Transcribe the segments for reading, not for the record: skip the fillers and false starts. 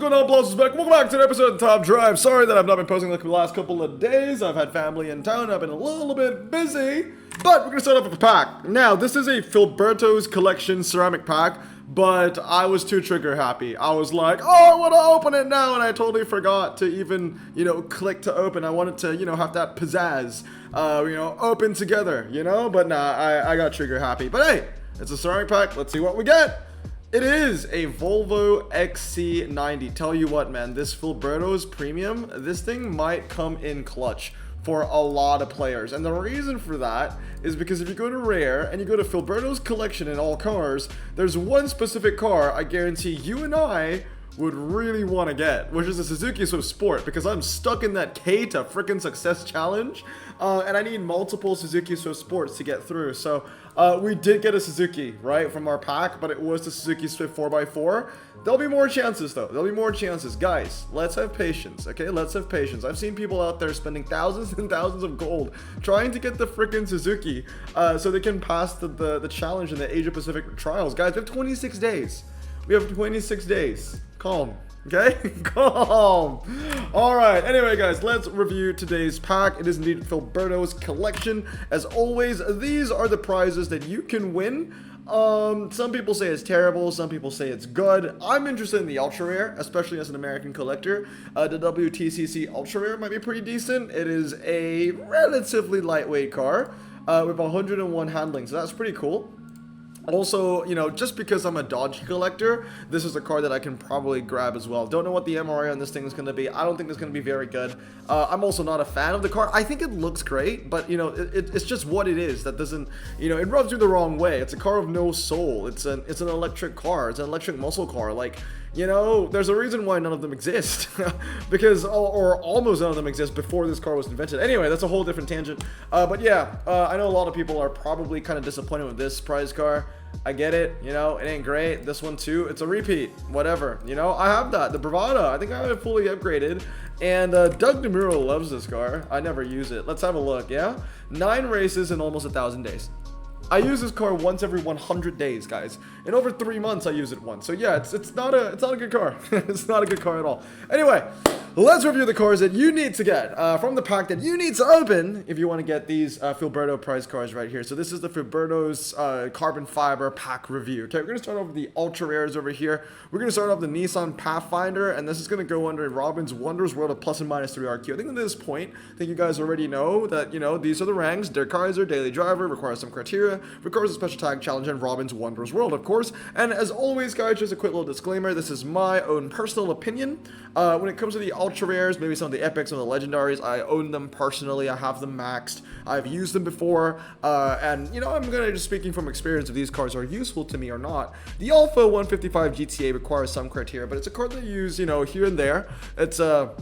going on, Blossoms back? Welcome back to an episode of Top Drive. Sorry that I've not been posting like the last couple of days. I've had family in town. I've been a little bit busy. But we're going to start off with a pack. Now, this is a Filberto's Collection ceramic pack, but I was too trigger happy. I was like, oh, I want to open it now, and I totally forgot to even, click to open. I wanted to, have that pizzazz, open together, But nah, I got trigger happy. But hey, it's a ceramic pack. Let's see what we get. It is a Volvo XC90. Tell you what, man, this Filberto's Premium, this thing might come in clutch for a lot of players. And the reason for that is because if you go to Rare and you go to Filberto's Collection in all cars, there's one specific car I guarantee you and I would really want to get, which is a Suzuki Swift Sport, because I'm stuck in that K to frickin' success challenge, and I need multiple Suzuki Swift Sports to get through. So we did get a Suzuki, right, from our pack, but it was the Suzuki Swift 4x4. There'll be more chances, though. There'll be more chances. Guys, let's have patience, okay? Let's have patience. I've seen people out there spending thousands and thousands of gold trying to get the frickin' Suzuki so they can pass the challenge in the Asia Pacific trials. Guys, we have 26 days. We have 26 days. Calm. Okay? Calm. Alright, anyway guys, let's review today's pack. It is indeed Filberto's Collection. As always, these are the prizes that you can win. Some people say it's terrible, some people say it's good. I'm interested in the Ultra Rare, especially as an American collector. The WTCC Ultra Rare might be pretty decent. It is a relatively lightweight car with 101 handling, so that's pretty cool. Also, just because I'm a Dodge collector, this is a car that I can probably grab as well. Don't know what the MRA on this thing is going to be. I don't think it's going to be very good. I'm also not a fan of the car. I think it looks great, but, it's just what it is. That doesn't, it rubs you the wrong way. It's a car of no soul. It's an electric car. It's an electric muscle car. Like, there's a reason why none of them exist. Because, or almost none of them exist before this car was invented. Anyway, that's a whole different tangent. But yeah, I know a lot of people are probably kind of disappointed with this prize car. I get it, it ain't great. This one too, it's a repeat, whatever, I have that, the Bravada, I think I have it fully upgraded, and Doug DeMuro loves this car. I never use it. Let's have a look. Yeah, 9 races in almost 1,000 days. I use this car once every 100 days, guys. In over 3 months, I use it once. So yeah, it's not a good car. It's not a good car at all. Anyway, let's review the cars that you need to get from the pack that you need to open if you want to get these Filberto prize cars right here. So this is the Filberto's carbon fiber pack review. Okay, we're going to start off with the Ultra Rares over here. We're going to start off the Nissan Pathfinder, and this is going to go under Robin's Wonders World of plus and minus 3 RQ. I think at this point, I think you guys already know that, these are the ranks. Der Kaiser, Daily Driver, requires some criteria, requires a special tag challenge, and Robin's Wonders World, of course. And as always, guys, just a quick little disclaimer. This is my own personal opinion. When it comes to the Ultra Rares, maybe some of the Epics, some of the Legendaries, I own them personally. I have them maxed. I've used them before. And, I'm going to just speaking from experience if these cars are useful to me or not. The Alpha 155 GTA requires some criteria, but it's a car that I use, here and there. It's a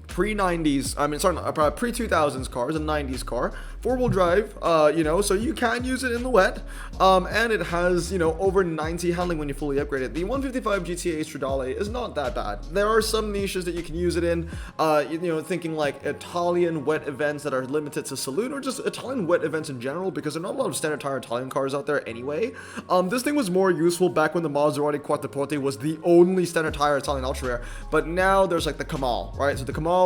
pre-90s, pre-2000s cars, a 90s car, 4-wheel drive, so you can use it in the wet, and it has, over 90 handling when you fully upgrade it. The 155 GTA Stradale is not that bad. There are some niches that you can use it in, thinking like Italian wet events that are limited to saloon, or just Italian wet events in general, because there are not a lot of standard tire Italian cars out there anyway. This thing was more useful back when the Maserati Quattroporte was the only standard tire Italian Ultra Rare, but now there's like the Kamal, right? So the Kamal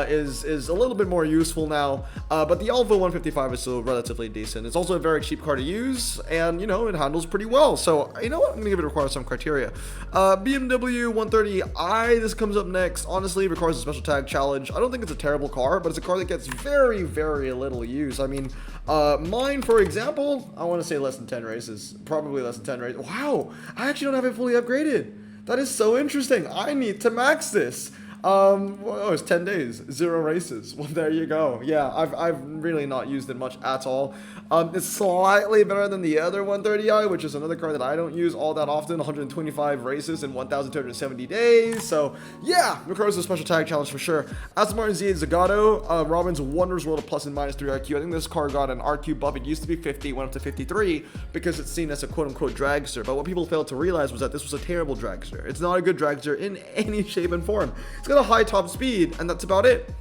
is a little bit more useful now, but the Alpha 155 is still relatively decent. It's also a very cheap car to use, and it handles pretty well. So what, I'm gonna give it require some criteria. BMW 130i, this comes up next. Honestly, requires a special tag challenge. I don't think it's a terrible car, but it's a car that gets very, very little use. I mean, mine, for example, I want to say less than 10 races, probably less than 10 races. Wow, I actually don't have it fully upgraded. That is so interesting. I need to max this. It's 10 days, 0 races. Well, there you go. Yeah, I've really not used it much at all. It's slightly better than the other 130i, which is another car that I don't use all that often. 125 races in 1,270 days. So yeah, requires a special tag challenge for sure. Aston Martin Z8 Zagato, Robin's Wonders World of plus and minus 3 RQ. I think this car got an RQ buff. It used to be 50, went up to 53 because it's seen as a quote-unquote dragster. But what people failed to realize was that this was a terrible dragster. It's not a good dragster in any shape and form. It's got a high top speed, and that's about it.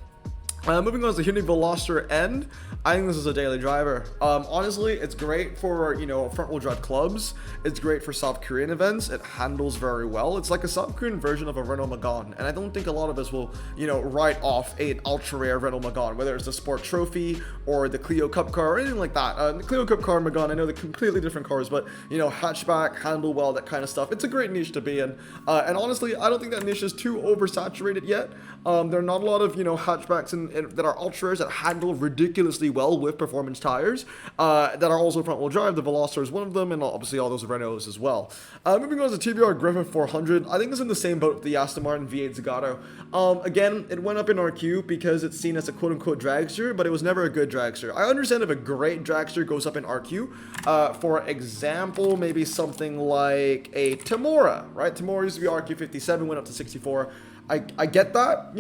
Moving on to the Hyundai Veloster N, I think this is a daily driver. Honestly, it's great for, front-wheel drive clubs. It's great for South Korean events. It handles very well. It's like a South Korean version of a Renault Megane, and I don't think a lot of us will, write off an ultra-rare Renault Megane, whether it's the Sport Trophy or the Clio Cup car or anything like that. The Clio Cup car and Megane, I know they're completely different cars, but, hatchback, handle well, that kind of stuff. It's a great niche to be in, and honestly, I don't think that niche is too oversaturated yet. There are not a lot of, hatchbacks that are ultra rares that handle ridiculously well with performance tires, that are also front-wheel drive. The Veloster is one of them, and obviously all those Renaults as well. Moving on to the TBR Griffin 400, I think it's in the same boat with the Aston Martin V8 Zagato. Again, it went up in RQ because it's seen as a quote-unquote dragster, but it was never a good dragster. I understand if a great dragster goes up in RQ. For example, maybe something like a Tamora, right? Tamora used to be RQ 57, went up to 64. I get that,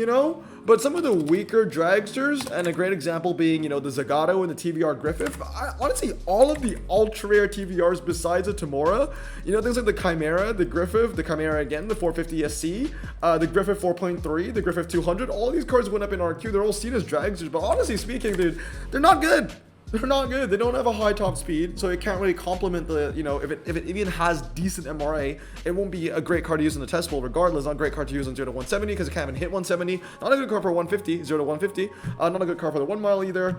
but some of the weaker dragsters, and a great example being, the Zagato and the TVR Griffith, honestly, all of the ultra-rare TVRs besides the Tamora, things like the Chimera, the Griffith, the Chimera again, the 450 SC, the Griffith 4.3, the Griffith 200, all these cars went up in RQ. They're all seen as dragsters, but honestly speaking, dude, they're not good. They're not good. They don't have a high top speed, so it can't really complement the, if it even has decent MRA, it won't be a great car to use in the test pool regardless. Not a great car to use on 0 to 170 because it can't even hit 170. Not a good car for 150, 0 to 150. Not a good car for the 1 mile either.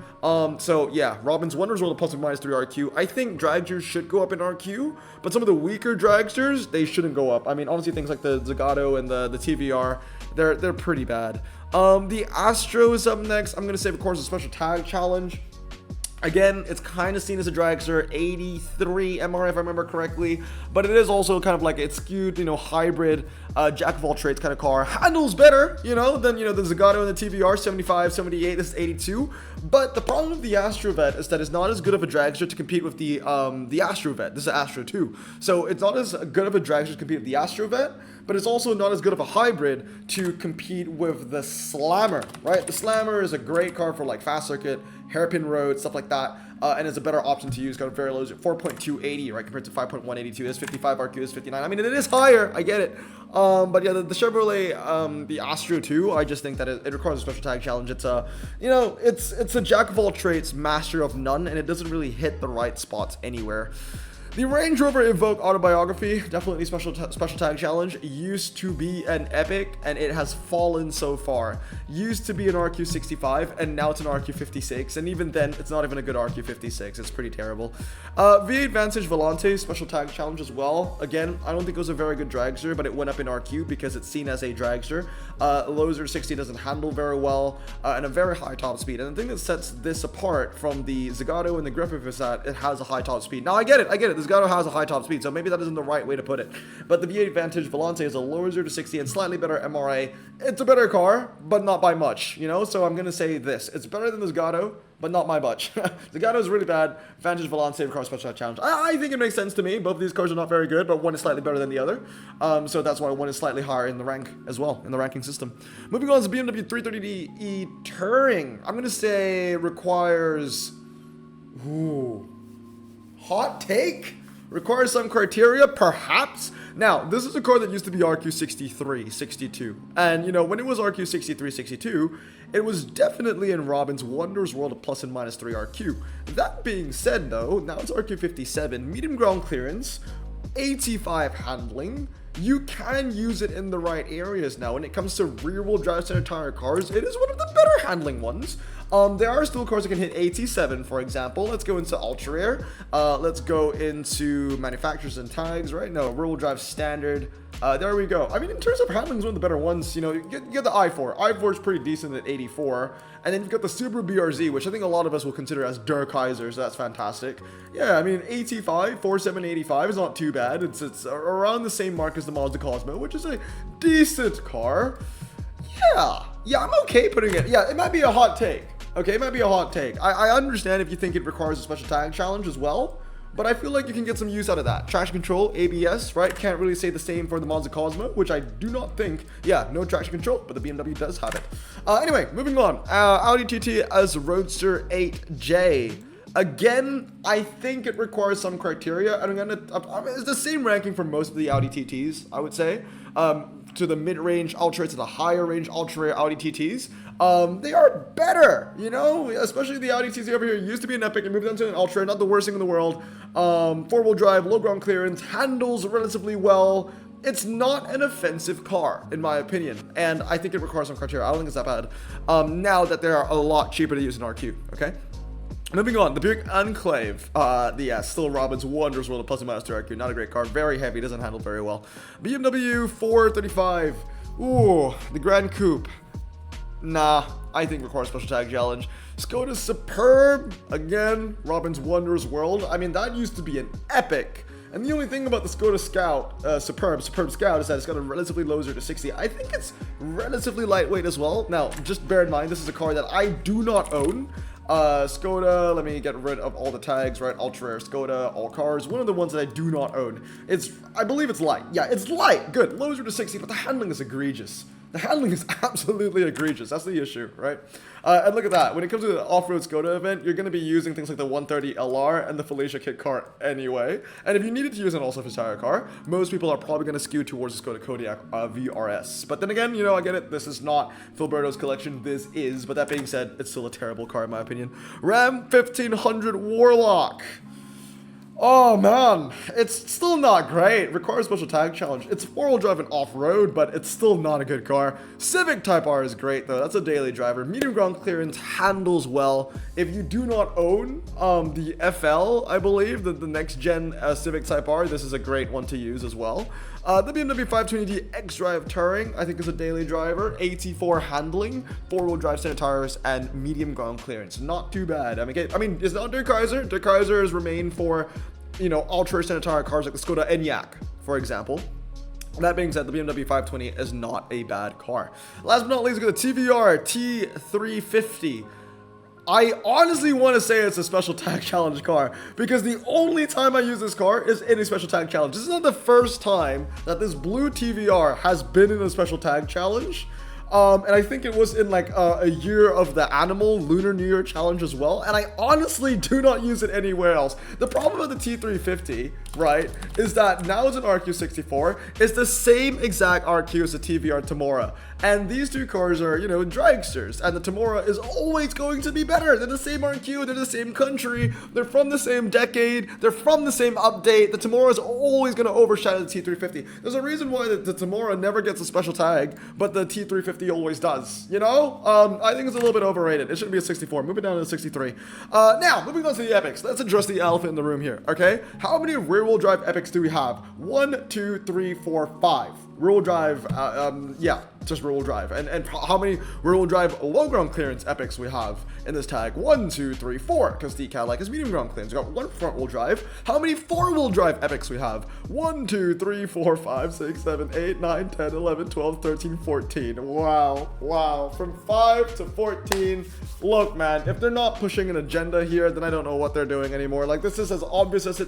So yeah, Robin's Wonders World plus or minus 3 RQ. I think dragsters should go up in RQ, but some of the weaker dragsters, they shouldn't go up. I mean, honestly, things like the Zagato and the TVR, they're pretty bad. The Astro is up next. I'm going to say, of course, a special tag challenge. Again, it's kind of seen as a dragster, 83 MR if I remember correctly, but it is also kind of like it's skewed, hybrid, jack of all trades kind of car. Handles better, than, the Zagato and the TVR, 75, 78, this is 82. But the problem with the Astrovet is that it's not as good of a dragster to compete with the Astrovet. This is Astro 2. So it's not as good of a dragster to compete with the Astrovet, but it's also not as good of a hybrid to compete with the Slammer, right? The Slammer is a great car for like fast circuit, hairpin road, stuff like that, and it's a better option to use. Got a very low 4.280, right, compared to 5.182. This 55 RQ is 59. I mean, it is higher, I get it. But yeah, the Chevrolet, the Astro 2, I just think that it requires a special tag challenge. It's a, it's a jack of all trades, master of none, and it doesn't really hit the right spots anywhere. The Range Rover Evoque Autobiography, definitely special tag challenge, used to be an epic, and it has fallen so far. Used to be an RQ65, and now it's an RQ56, and even then, it's not even a good RQ56. It's pretty terrible. V8 Vantage Volante, special tag challenge as well. Again, I don't think it was a very good dragster, but it went up in RQ because it's seen as a dragster. Low 0-60 doesn't handle very well, and a very high top speed. And the thing that sets this apart from the Zagato and the Griffith is that it has a high top speed. Now, I get it. This Zagato has a high top speed, so maybe that isn't the right way to put it. But the V8 Vantage Volante is a lower 0-60 and slightly better MRA. It's a better car, but not by much, So I'm going to say this. It's better than the Zagato, but not by much. Zagato is really bad. Vantage Volante, car special challenge. I think it makes sense to me. Both of these cars are not very good, but one is slightly better than the other. So that's why one is slightly higher in the rank as well, in the ranking system. Moving on to BMW 330d Touring. I'm going to say requires... hot take? Requires some criteria, perhaps. Now, this is a car that used to be RQ63, 62. And, when it was RQ63, 62, it was definitely in Robin's Wonders World of plus and minus 3 RQ. That being said, though, now it's RQ57, medium ground clearance, 85 handling. You can use it in the right areas now. When it comes to rear-wheel drive center tire cars, it is one of the better handling ones. There are still cars that can hit 87, for example. Let's go into ultra rare. Let's go into manufacturers and tags, right? No, rear-wheel drive standard. There we go. I mean, in terms of handling, it's one of the better ones. You get the i4. i4 is pretty decent at 84. And then you've got the Subaru BRZ, which I think a lot of us will consider as Der Kaiser, so that's fantastic. Yeah, I mean, 85, 4785 is not too bad. It's around the same mark as the Mazda Cosmo, which is a decent car. Yeah, I'm okay putting it. Yeah, it might be a hot take. Okay, it might be a hot take. I understand if you think it requires a special tag challenge as well, but I feel like you can get some use out of that. Traction control, ABS, right? Can't really say the same for the Mazda Cosmo, which I do not think. Yeah, no traction control, but the BMW does have it. Anyway, moving on. Audi TT as Roadster 8J. Again, I think it requires some criteria. It's the same ranking for most of the Audi TTs, I would say. to the mid-range ultra to the higher range ultra rare Audi TTs, they are better, you know, especially the Audi TT over here used to be an epic and moved on to an ultra, not the worst thing in the world. Four-wheel drive, low ground clearance, handles relatively well. It's not an offensive car, in my opinion, and I think it requires some criteria. I don't think it's that bad, now that they are a lot cheaper to use in RQ, okay? Moving on, the Buick Enclave, still Robin's Wonders World of plus and minus to RQ, not a great car, very heavy, doesn't handle very well. BMW 435, ooh, the Grand Coupe, nah, I think requires special tag challenge. Skoda Superb, again, Robin's Wonders World, I mean, that used to be an epic. And the only thing about the Skoda Scout, Superb Scout, is that it's got a relatively low 0 to 60. I think it's relatively lightweight as well. Now, just bear in mind, this is a car that I do not own. Skoda, let me get rid of all the tags, right? Ultra Rare Skoda, all cars. One of the ones that I do not own. I believe it's light. Yeah, it's light. Good. Low 0 to 60, but the handling is egregious. The handling is absolutely egregious. That's the issue, right? And look at that. When it comes to the off-road Skoda event, you're going to be using things like the 130 LR and the Felicia kit car anyway. And if you needed to use an all-surface tire car, most people are probably going to skew towards the Skoda Kodiaq VRS. But then again, you know, I get it. This is not Filberto's collection. This is. But that being said, it's still a terrible car in my opinion. Ram 1500 Warlock. Oh man, it's still not great. Requires special tag challenge. It's four-wheel drive and off-road, but it's still not a good car. Civic Type R is great though. That's a daily driver. Medium ground clearance, handles well. If you do not own the FL, I believe, the next gen Civic Type R, this is a great one to use as well. The BMW 520d X-Drive Touring, I think, is a daily driver. 84 handling, four-wheel drive center tires, and medium ground clearance. Not too bad. I mean, it's not Der Kaiser. Der Kaiser has remained for, you know, ultra center tire cars like the Skoda Enyaq, for example. That being said, the BMW 520 is not a bad car. Last but not least, we got the TVR T350. I honestly want to say it's a special tag challenge car because the only time I use this car is in a special tag challenge. This is not the first time that this blue TVR has been in a special tag challenge. And I think it was in like a year of the Animal Lunar New Year challenge as well. And I honestly do not use it anywhere else. The problem with the T350, right, is that now it's an RQ64. It's the same exact RQ as the TVR Tamora. And these two cars are, you know, dragsters. And the Tamora is always going to be better. They're the same RQ. They're the same country. They're from the same decade. They're from the same update. The Tamora is always going to overshadow the T350. There's a reason why the Tamora never gets a special tag, but the T350 always does, you know? I think it's a little bit overrated. It shouldn't be a 64. Move it down to a 63. Now, moving on to the epics. Let's address the elephant in the room here, okay? How many rear-wheel drive epics do we have? 1, 2, 3, 4, 5. Rear-wheel drive, yeah, just rear-wheel drive. And how many rear-wheel drive low ground clearance epics we have in this tag? 1, 2, 3, 4, because the Cadillac is medium ground clearance. We got one front-wheel drive. How many four-wheel drive epics we have? 1, 2, 3, 4, 5, 6, 7, 8, 9, 10, 11, 12, 13, 14. Wow. From 5 to 14. Look, man, if they're not pushing an agenda here, then I don't know what they're doing anymore. Like, this is as obvious as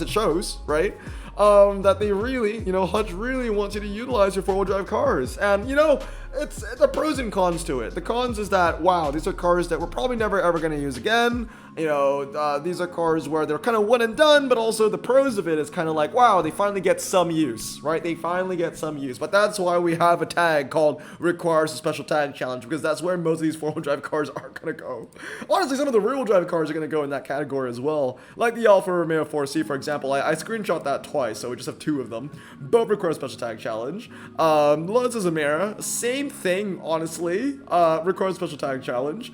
it shows, right? That they really, you know, Hutch really wants you to utilize your four-wheel drive cars. And, you know, it's the pros and cons to it. The cons is that, wow, these are cars that we're probably never ever going to use again. You know, these are cars where they're kind of one and done, but also the pros of it is kind of like, wow, they finally get some use, right? They finally get some use. But that's why we have a tag called requires a special tag challenge, because that's where most of these four-wheel drive cars are going to go. Honestly, some of the rear-wheel drive cars are going to go in that category as well. Like the Alfa Romeo 4C, for example. I screenshot that twice, so we just have two of them. Both require a special tag challenge. Lotus Zamera, same thing, honestly. Requires a special tag challenge.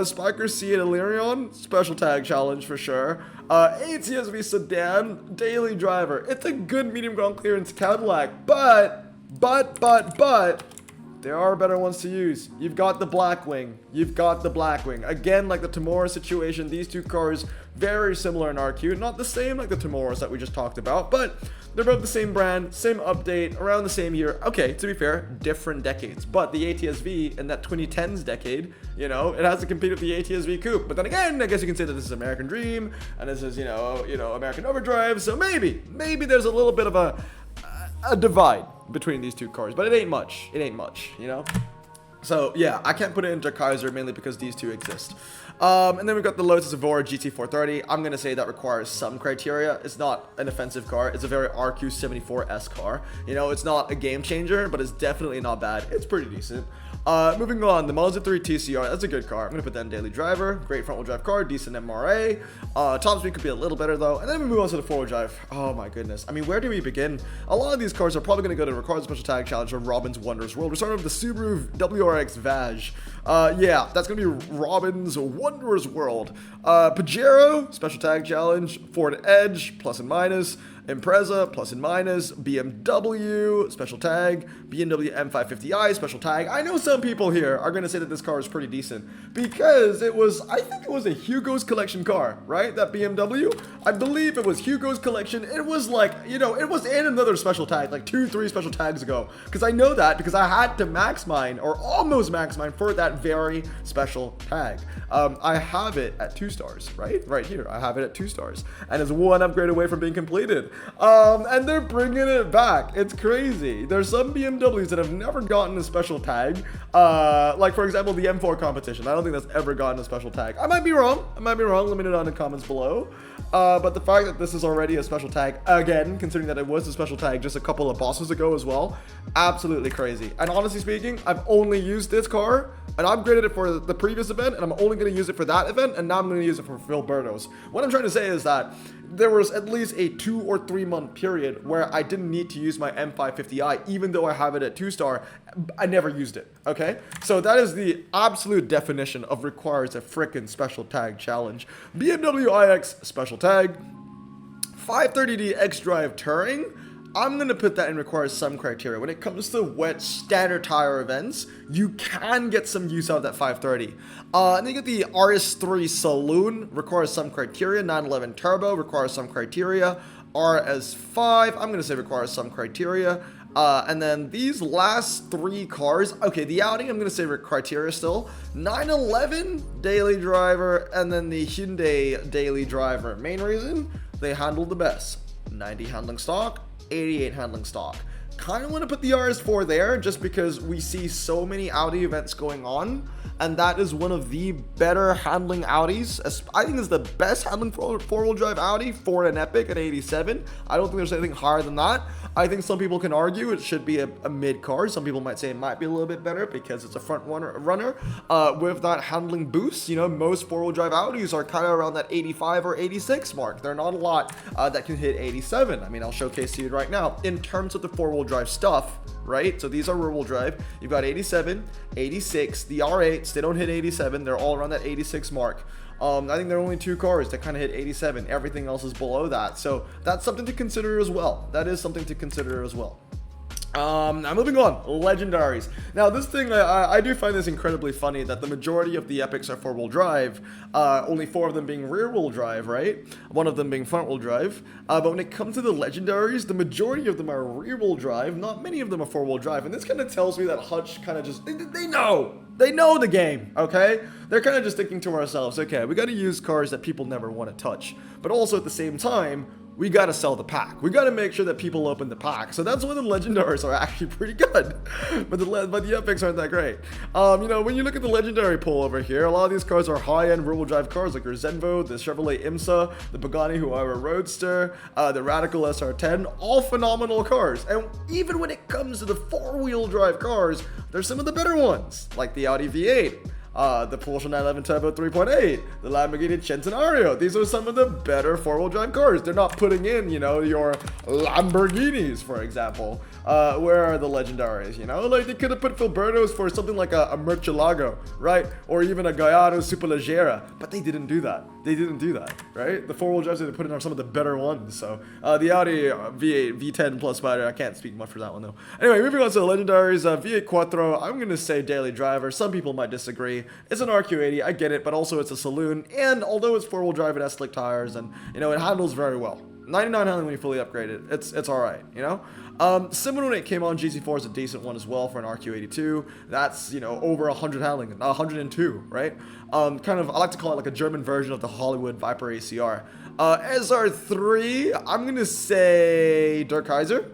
Spiker C and Illyrion, special tag challenge for sure. ATSV sedan, daily driver. It's a good medium ground clearance Cadillac, but there are better ones to use. You've got the Blackwing. Again, like the Tamora situation, these two cars very similar in RQ. Not the same like the Tamoras that we just talked about, but they're both the same brand, same update, around the same year. Okay, to be fair, different decades. But the ATSV in that 2010s decade, you know, it has to compete with the ATSV Coupe. But then again, I guess you can say that this is American Dream, and this is, you know, American Overdrive. So maybe there's a little bit of a divide between these two cars, but it ain't much, you know? So yeah, I can't put it into Kaiser mainly because these two exist. And then we've got the Lotus Evora GT430. I'm going to say that requires some criteria. It's not an offensive car. It's a very RQ74S car. You know, it's not a game changer, but it's definitely not bad. It's pretty decent. Moving on, the Mazda 3 TCR. That's a good car. I'm going to put that in daily driver. Great front-wheel drive car. Decent MRA. Top speed could be a little better, though. And then we move on to the four-wheel drive. Oh, my goodness. I mean, where do we begin? A lot of these cars are probably going to go to Required Special Tag Challenge or Robin's Wondrous World. We're starting with the Subaru WRX Vaj. Yeah, that's going to be Robin's Wondrous World. Pajero, Special Tag Challenge. Ford Edge, plus and minus. Impreza, plus and minus. BMW, special tag. BMW M550i, special tag. I know some people here are going to say that this car is pretty decent because it was, I think it was a Hugo's collection car, right? That BMW. I believe it was Hugo's collection. It was like, you know, it was in another special tag, like 2-3 special tags ago. Because I know that because I had to max mine or almost max mine for that very special tag. I have it at 2 stars, right? Right here. I have it at 2 stars. And it's one upgrade away from being completed. And they're bringing it back. It's crazy. There's some BMWs that have never gotten a special tag. Like, for example, the M4 competition. I don't think that's ever gotten a special tag. I might be wrong. Let me know down in the comments below. But the fact that this is already a special tag, again, considering that it was a special tag just a couple of bosses ago as well, absolutely crazy. And honestly speaking, I've only used this car and upgraded it for the previous event, and I'm only going to use it for that event, and now I'm going to use it for Filberto's. What I'm trying to say is that there was at least a 2 or 3 month period where I didn't need to use my M550i, even though I have it at 2-star. I never used it, okay? So that is the absolute definition of requires a frickin' special tag challenge. BMW iX special tag. 530D X-Drive Touring. I'm going to put that in requires some criteria. When it comes to wet standard tire events, you can get some use out of that 530. And then you get the RS3 Saloon, requires some criteria. 911 Turbo requires some criteria. RS5, I'm going to say requires some criteria. And then these last 3 cars, okay, the Audi, I'm going to say criteria still. 911 Daily Driver, and then the Hyundai Daily Driver. Main reason, they handle the best. 90 handling stock. 88 handling stock. Kind of want to put the RS4 there just because we see so many Audi events going on, and that is one of the better handling Audis. I think it's the best handling four-wheel drive Audi, Ford and Epic at 87. I don't think there's anything higher than that. I think some people can argue it should be a mid car. Some people might say it might be a little bit better because it's a front runner with that handling boost. You know, most four-wheel drive Audis are kind of around that 85 or 86 mark. They're not a lot that can hit 87. I mean, I'll showcase to you right now. In terms of the four-wheel drive stuff, right? So these are rear-wheel drive. You've got 87, 86, the R8s, they don't hit 87. They're all around that 86 mark. I think there are only 2 cars that kind of hit 87. Everything else is below that. So that's something to consider as well. That is something to consider as well. Now moving on, legendaries. Now this thing, I do find this incredibly funny that the majority of the epics are 4-wheel drive, only 4 of them being rear-wheel drive, right? 1 of them being front-wheel drive. But when it comes to the legendaries, the majority of them are rear-wheel drive, not many of them are 4-wheel drive. And this kind of tells me that Hutch kind of just, they know the game, okay? They're kind of just thinking to ourselves, okay, we got to use cars that people never want to touch. But also at the same time, we got to sell the pack. We got to make sure that people open the pack. So that's why the legendaries are actually pretty good. But the epics aren't that great. You know, when you look at the legendary pool over here, a lot of these cars are high-end rear-wheel drive cars like your Zenvo, the Chevrolet Imsa, the Pagani Huayra Roadster, the Radical SR10, all phenomenal cars. And even when it comes to the 4-wheel drive cars, there's some of the better ones, like the Audi V8. The Porsche 911 Turbo 3.8, the Lamborghini Centenario. These are some of the better 4-wheel drive cars. They're not putting in, you know, your Lamborghinis, for example. Where are the legendaries, you know? Like, they could have put Filberto's for something like a Murcielago, right? Or even a Gallardo Superleggera, but they didn't do that. They didn't do that, right? The 4-wheel drives they put in are some of the better ones. So, the Audi V8, V10 Plus Spider, I can't speak much for that one, though. Anyway, moving on to the legendaries, V8 Quattro, I'm going to say daily driver. Some people might disagree. It's an RQ80, I get it, but also it's a saloon, and although it's 4-wheel drive, it has slick tires, and, you know, it handles very well. 99 handling when you fully upgrade it. It's alright, you know? Similar when it came on, GC4 is a decent one as well for an RQ82. That's, you know, over 100 handling, 102, right? Kind of, I like to call it like a German version of the Hollywood Viper ACR. SR3, I'm gonna say Dirk Kaiser.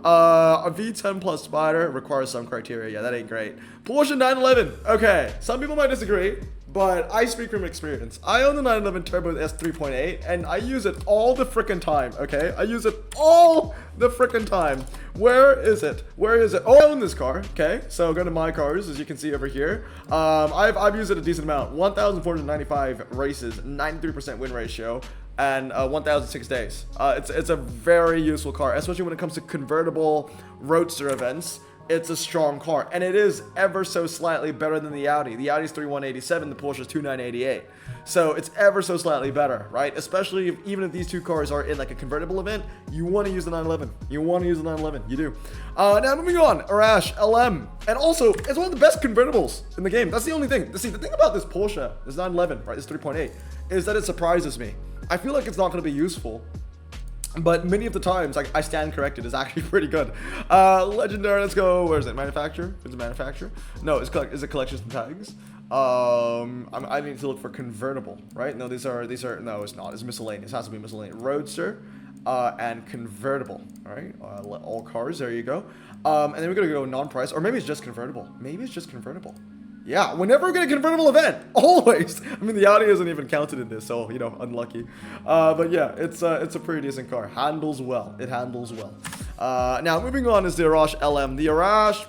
A V10 plus Spider requires some criteria. Yeah, that ain't great. Porsche 911. Okay, some people might disagree, but I speak from experience. I own the 911 Turbo with S3.8, and I use it all the frickin' time, okay? I use it all the frickin' time. Where is it? Where is it? Oh, I own this car, okay? So go to my cars, as you can see over here. I've used it a decent amount. 1,495 races, 93% win ratio, and 1,006 days. It's a very useful car, especially when it comes to convertible roadster events. It's a strong car, and it is ever so slightly better than the Audi. The Audi's 3187, the Porsche's 2988. So it's ever so slightly better, right? Especially even if these two cars are in like a convertible event, you want to use the 911. You want to use the 911. You do. Now moving on, Arash LM, and also it's one of the best convertibles in the game. That's the only thing. See, the thing about this Porsche, this 911, right, this 3.8, is that it surprises me. I feel like it's not going to be useful, but many of the times, like, I stand corrected, is actually pretty good. Legendary, let's go. Where is it? Manufacturer? Is it manufacturer? No, is it collections and tags? I need to look for convertible, right? No, these are, no, it's not. It's miscellaneous. It has to be miscellaneous. Roadster, and convertible, all right? All cars, there you go. And then we're going to go non-price, or maybe it's just convertible. Maybe it's just convertible. Yeah, whenever we get a convertible event, always. I mean, the Audi isn't even counted in this, so, you know, unlucky. But yeah, it's a pretty decent car. Handles well. It handles well. Now, moving on is the Arash LM. The Arash,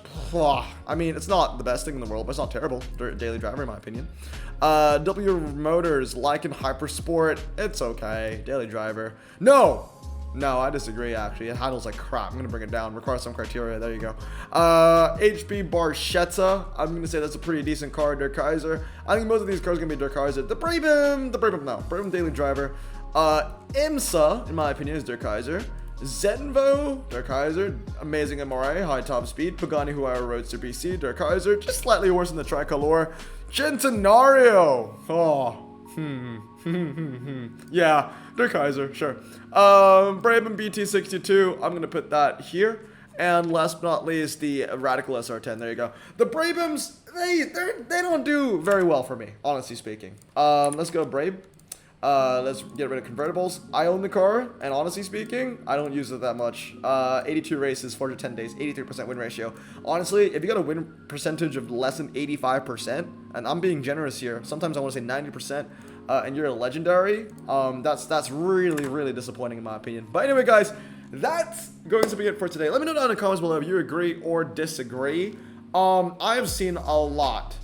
I mean, it's not the best thing in the world, but it's not terrible. Daily driver, in my opinion. W Motors, Lycan Hypersport, it's okay. Daily driver. No, I disagree, actually. It handles like crap. I'm going to bring it down. Requires some criteria. There you go. HP Barchetta. I'm going to say that's a pretty decent car. Der Kaiser. I think most of these cars are going to be Der Kaiser. The Brabham, no. Brabham Daily Driver. IMSA, in my opinion, is Der Kaiser. Zenvo, Der Kaiser. Amazing MRA, high top speed. Pagani Huayra Roadster BC, Der Kaiser. Just slightly worse than the Tricolor. Centenario. Oh. Yeah, Der Kaiser, sure. Brabham BT62, I'm gonna put that here. And last but not least, the Radical SR10. There you go. The Brabhams, they don't do very well for me, honestly speaking. Let's go Brab. Let's get rid of convertibles. I own the car, and honestly speaking, I don't use it that much. 82 races, 410 days, 83% win ratio. Honestly, if you got a win percentage of less than 85%, and I'm being generous here, sometimes I want to say 90%, and you're a legendary, that's really, really disappointing in my opinion. But anyway, guys, that's going to be it for today. Let me know down in the comments below if you agree or disagree. I've seen a lot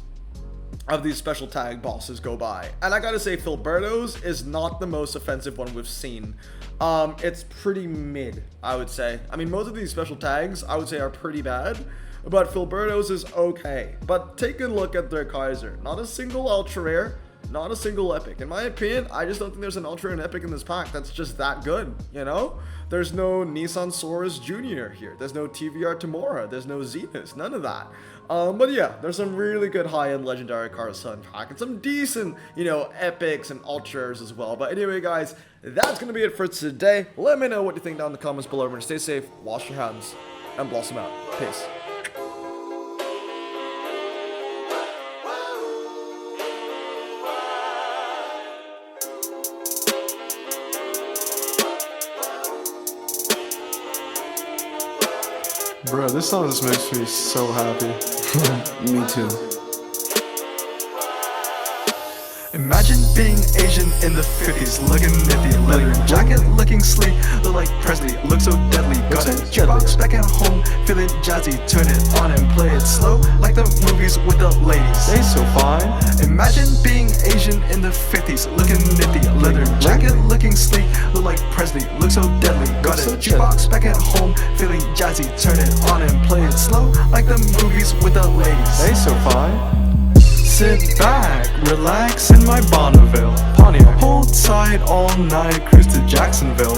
of these special tag bosses go by, and I gotta say, Filberto's is not the most offensive one we've seen. It's pretty mid, I would say. I mean, most of these special tags, I would say, are pretty bad, but Filberto's is okay. But take a look at their Kaiser. Not a single ultra rare, not a single epic. In my opinion, I just don't think there's an ultra and epic in this pack that's just that good, you know? There's no Nissan Soros Jr. here. There's no TVR Tamora. There's no Zenus. None of that. But yeah, there's some really good high-end legendary cars on pack, and some decent, you know, epics and ultras as well. But anyway, guys, that's gonna be it for today. Let me know what you think down in the comments below. Remember to stay safe, wash your hands, and blossom out. Peace. Bro, this song just makes me so happy. Me too. Imagine being Asian in the 50s, looking nifty, leather jacket, looking sleek, look like Presley, look so deadly. Got a jukebox back at home, feeling jazzy, turn it on and play it slow, like the movies with the ladies. They so fine. Imagine being Asian in the 50s, looking nifty, leather jacket, looking sleek, look like Presley, look so deadly. Got a jukebox back at home, feeling jazzy, turn it on and play it slow, like the movies with the ladies. They so fine. Sit back, relax in my Bonneville Pontiac. Hold tight all night, cruise to Jacksonville.